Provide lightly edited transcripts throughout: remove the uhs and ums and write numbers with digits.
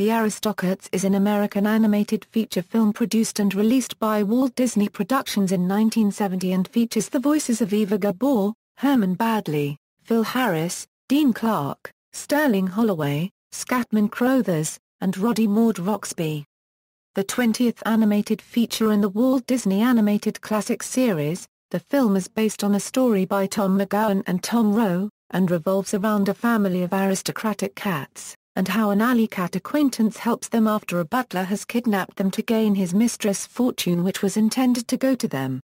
The Aristocats is an American animated feature film produced and released by Walt Disney Productions in 1970 and features the voices of Eva Gabor, Hermione Baddeley, Phil Harris, Dean Clark, Sterling Holloway, Scatman Crothers, and Roddy Maude-Roxby. The 20th animated feature in the Walt Disney Animated Classics series, the film is based on a story by Tom McGowan and Tom Rowe, and revolves around a family of aristocratic cats, and how an alley cat acquaintance helps them after a butler has kidnapped them to gain his mistress' fortune which was intended to go to them.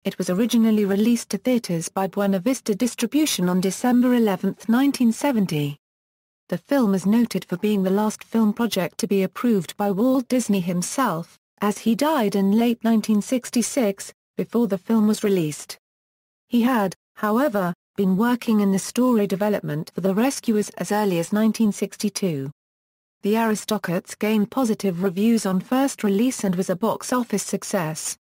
It was originally released to theaters by Buena Vista Distribution on December 11, 1970. The film is noted for being the last film project to be approved by Walt Disney himself, as he died in late 1966, before the film was released. He had, however, been working in the story development for The Rescuers as early as 1962. The Aristocats gained positive reviews on first release and was a box office success.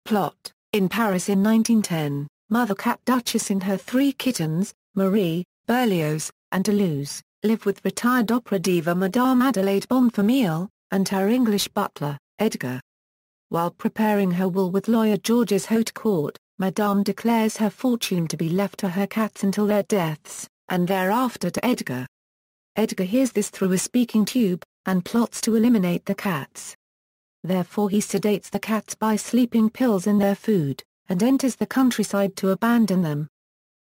Plot: in Paris in 1910, mother cat Duchess and her 3 kittens, Marie, Berlioz, and Toulouse, live with retired opera diva Madame Adelaide Bonfamille, and her English butler, Edgar. While preparing her will with lawyer George's haute court, Madame declares her fortune to be left to her cats until their deaths, and thereafter to Edgar. Edgar hears this through a speaking tube, and plots to eliminate the cats. Therefore he sedates the cats by sleeping pills in their food, and enters the countryside to abandon them.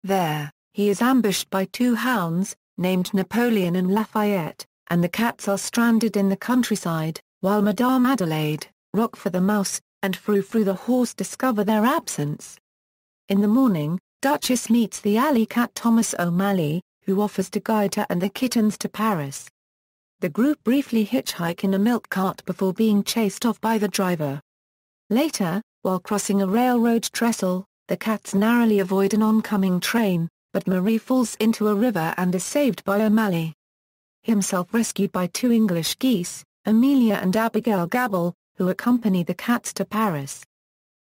There, he is ambushed by 2 hounds, named Napoleon and Lafayette, and the cats are stranded in the countryside, while Madame Adelaide, Roquefort the mouse, and Frou Frou the horse discover their absence. In the morning, Duchess meets the alley cat Thomas O'Malley, who offers to guide her and the kittens to Paris. The group briefly hitchhike in a milk cart before being chased off by the driver. Later, while crossing a railroad trestle, the cats narrowly avoid an oncoming train, but Marie falls into a river and is saved by O'Malley. Himself rescued by 2 English geese, Amelia and Eva Gabor, who accompany the cats to Paris.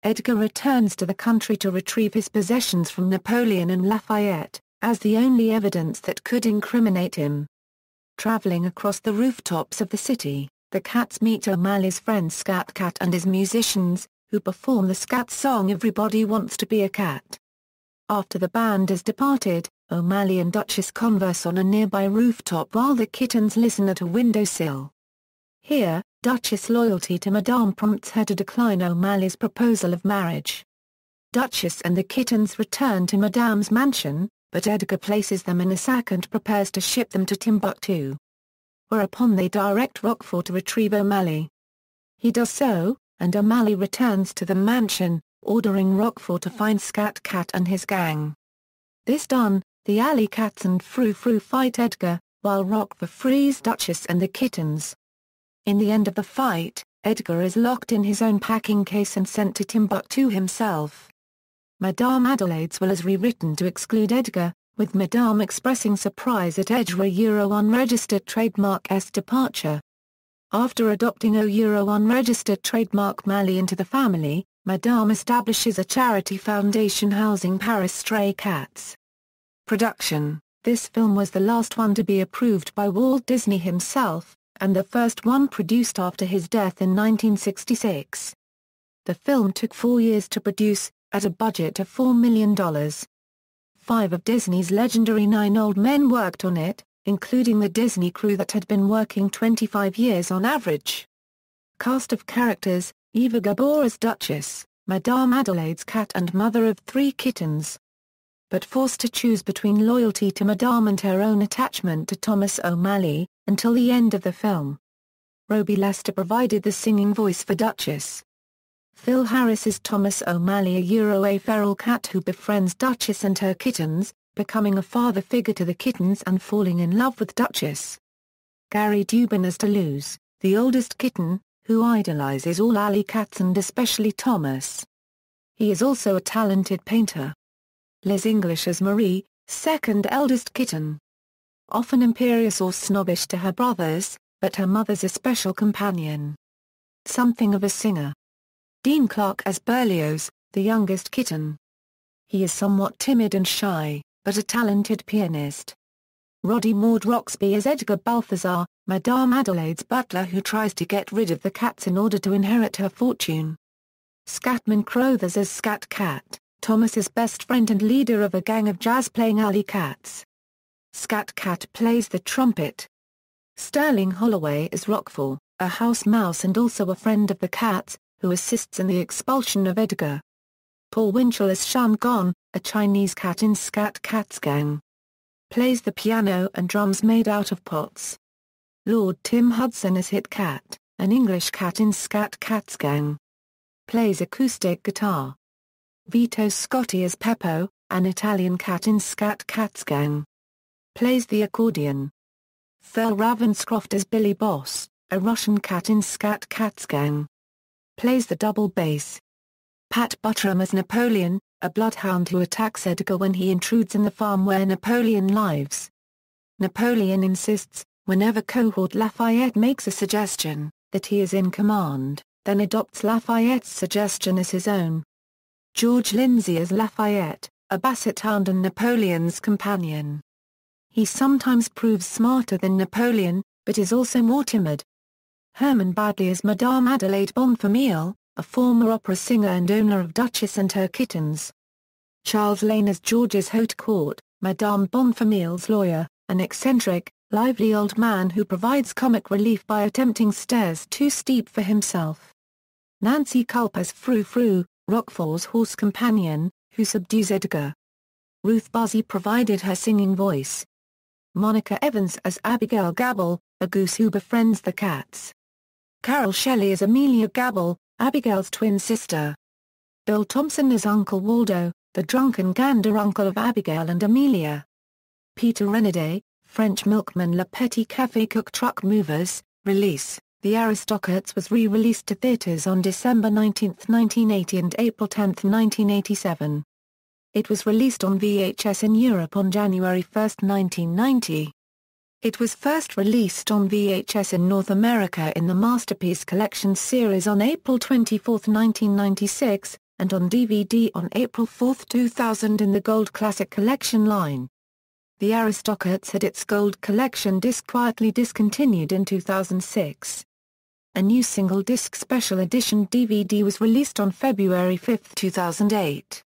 Edgar returns to the country to retrieve his possessions from Napoleon and Lafayette, as the only evidence that could incriminate him. Traveling across the rooftops of the city, the cats meet O'Malley's friend Scat Cat and his musicians, who perform the scat song Everybody Wants to Be a Cat. After the band has departed, O'Malley and Duchess converse on a nearby rooftop while the kittens listen at a windowsill. Here, Duchess' loyalty to Madame prompts her to decline O'Malley's proposal of marriage. Duchess and the kittens return to Madame's mansion, but Edgar places them in a sack and prepares to ship them to Timbuktu. Whereupon they direct Roquefort to retrieve O'Malley. He does so, and O'Malley returns to the mansion, ordering Roquefort to find Scat Cat and his gang. This done, the alley cats and Frou Frou fight Edgar, while Roquefort frees Duchess and the kittens. In the end of the fight, Edgar is locked in his own packing case and sent to Timbuktu himself. Madame Adelaide's will is rewritten to exclude Edgar, with Madame expressing surprise at Edgar's unregistered trademark's departure. After adopting unregistered trademark Malley into the family, Madame establishes a charity foundation housing Paris stray cats. Production: this film was the last one to be approved by Walt Disney himself, and the first one produced after his death in 1966. The film took 4 years to produce, at a budget of $4 million. 5 of Disney's legendary 9 old men worked on it, including the Disney crew that had been working 25 years on average. Cast of characters: Eva Gabor as Duchess, Madame Adelaide's cat and mother of 3 kittens. But forced to choose between loyalty to Madame and her own attachment to Thomas O'Malley, until the end of the film. Rowe Lester provided the singing voice for Duchess. Phil Harris is Thomas O'Malley, a feral cat who befriends Duchess and her kittens, becoming a father figure to the kittens and falling in love with Duchess. Gary Dubin as Toulouse, the oldest kitten, who idolizes all alley cats and especially Thomas. He is also a talented painter. Liz English as Marie, second eldest kitten. Often imperious or snobbish to her brothers, but her mother's a special companion. Something of a singer. Dean Clark as Berlioz, the youngest kitten. He is somewhat timid and shy, but a talented pianist. Roddy Maude-Roxby as Edgar Balthazar, Madame Adelaide's butler who tries to get rid of the cats in order to inherit her fortune. Scatman Crothers as Scat Cat, Thomas's best friend and leader of a gang of jazz-playing alley cats. Scat Cat plays the trumpet. Sterling Holloway as Roquefort, a house mouse and also a friend of the cats, who assists in the expulsion of Edgar. Paul Winchell as Shan Gon, a Chinese cat in Scat Cat's gang. Plays the piano and drums made out of pots. Lord Tim Hudson as Hit Cat, an English cat in Scat Cat's gang. Plays acoustic guitar. Vito Scotti as Peppo, an Italian cat in Scat Cat's gang. Plays the accordion. Thurl Ravenscroft as Billy Boss, a Russian cat in Scat Cat's gang. Plays the double bass. Pat Buttram as Napoleon, a bloodhound who attacks Edgar when he intrudes in the farm where Napoleon lives. Napoleon insists, whenever cohort Lafayette makes a suggestion, that he is in command, then adopts Lafayette's suggestion as his own. George Lindsay as Lafayette, a basset hound and Napoleon's companion. He sometimes proves smarter than Napoleon, but is also more timid. Hermione Baddeley as Madame Adelaide Bonfamille, a former opera singer and owner of Duchess and Her Kittens. Charles Lane as George's haute court, Madame Bonfamille's lawyer, an eccentric, lively old man who provides comic relief by attempting stairs too steep for himself. Nancy Culp as Frou Frou, Roquefort's horse companion, who subdues Edgar. Ruth Buzzy provided her singing voice. Monica Evans as Abigail Gabble, a goose who befriends the cats. Carol Shelley as Amelia Gabble, Abigail's twin sister. Bill Thompson as Uncle Waldo, the drunken gander uncle of Abigail and Amelia. Peter Renaday, French milkman Le Petit Café Cook Truck Movers, release. The Aristocats was re-released to theaters on December 19, 1980 and April 10, 1987. It was released on VHS in Europe on January 1, 1990. It was first released on VHS in North America in the Masterpiece Collection series on April 24, 1996, and on DVD on April 4, 2000 in the Gold Classic Collection line. The Aristocats had its Gold Collection disc quietly discontinued in 2006. A new single-disc special edition DVD was released on February 5, 2008.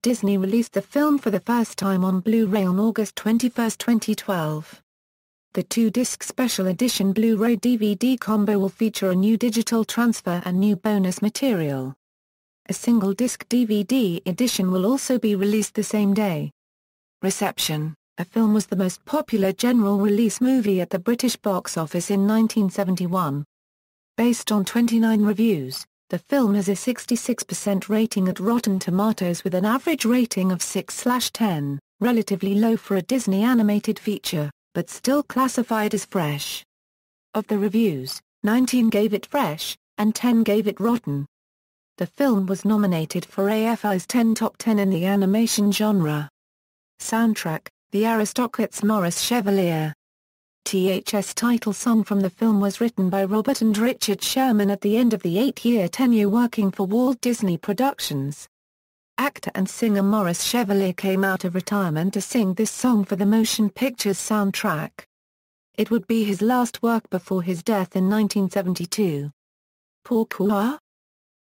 Disney released the film for the first time on Blu-ray on August 21, 2012. The two-disc special edition Blu-ray DVD combo will feature a new digital transfer and new bonus material. A single-disc DVD edition will also be released the same day. Reception: the film was the most popular general release movie at the British box office in 1971. Based on 29 reviews, the film has a 66% rating at Rotten Tomatoes with an average rating of 6/10, relatively low for a Disney animated feature, but still classified as fresh. Of the reviews, 19 gave it fresh, and 10 gave it rotten. The film was nominated for AFI's 10 Top 10 in the animation genre. Soundtrack: The Aristocats' Maurice Chevalier. THS title song from the film was written by Robert and Richard Sherman at the end of the 8-year tenure working for Walt Disney Productions. Actor and singer Maurice Chevalier came out of retirement to sing this song for the motion picture's soundtrack. It would be his last work before his death in 1972. Pourquoi?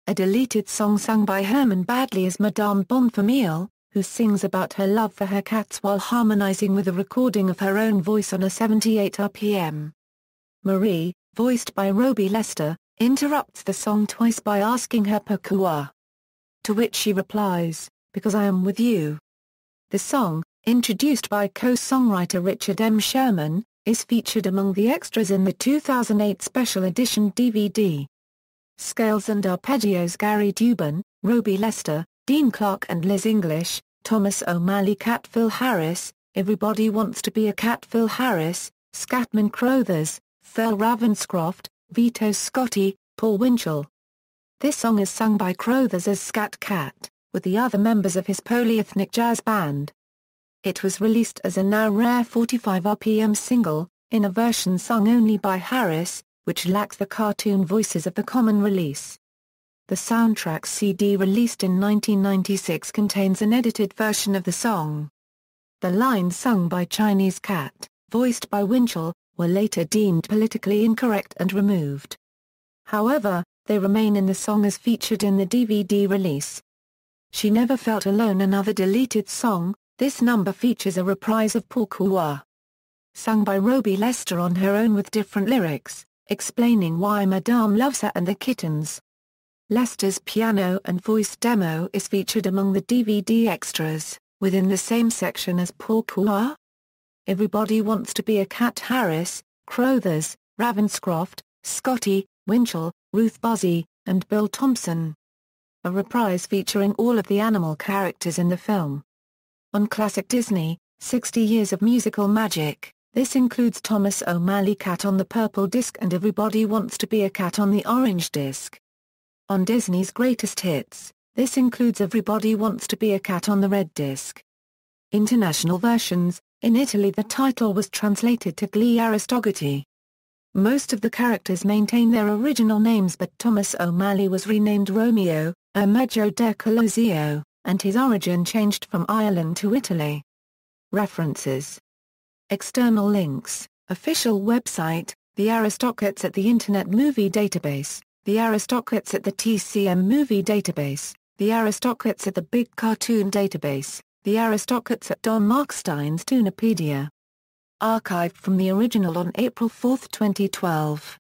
A deleted song sung by Hermione Baddeley as Madame Bonfamille, who sings about her love for her cats while harmonizing with a recording of her own voice on a 78 RPM. Marie, voiced by Roby Lester, interrupts the song twice by asking her pourquoi. To which she replies, "Because I am with you." The song, introduced by co-songwriter Richard M. Sherman, is featured among the extras in the 2008 special edition DVD. Scales and Arpeggios: Gary Dubin, Roby Lester, Dean Clark and Liz English, Thomas O'Malley. Cat Phil Harris, Everybody Wants to Be a Cat Phil Harris, Scatman Crothers, Thurl Ravenscroft, Vito Scotti, Paul Winchell. This song is sung by Crothers as Scat Cat, with the other members of his polyethnic jazz band. It was released as a now rare 45 RPM single, in a version sung only by Harris, which lacks the cartoon voices of the common release. The soundtrack CD released in 1996 contains an edited version of the song. The line sung by Chinese Cat, voiced by Winchell, were later deemed politically incorrect and removed. However, they remain in the song as featured in the DVD release. She Never Felt Alone, another deleted song. This number features a reprise of Pourquoi, sung by Roby Lester on her own with different lyrics, explaining why Madame loves her and the kittens. Lester's piano and voice demo is featured among the DVD extras, within the same section as Pourquoi. Everybody Wants to Be a Cat. Harris, Crothers, Ravenscroft, Scotty, Winchell, Ruth Buzzy, and Bill Thompson. A reprise featuring all of the animal characters in the film. On Classic Disney, 60 Years of Musical Magic, this includes Thomas O'Malley Cat on the purple disc and Everybody Wants to Be a Cat on the orange disc. On Disney's Greatest Hits, this includes Everybody Wants to Be a Cat on the red disc. International versions, in Italy the title was translated to Gli Aristocati. Most of the characters maintain their original names, but Thomas O'Malley was renamed Romeo, Ermeggio de Colosio, and his origin changed from Ireland to Italy. References. External links, official website, The Aristocats at the Internet Movie Database, The Aristocats at the TCM Movie Database, The Aristocats at the Big Cartoon Database, The Aristocats at Don Markstein's Toonipedia. Archived from the original on April 4, 2012.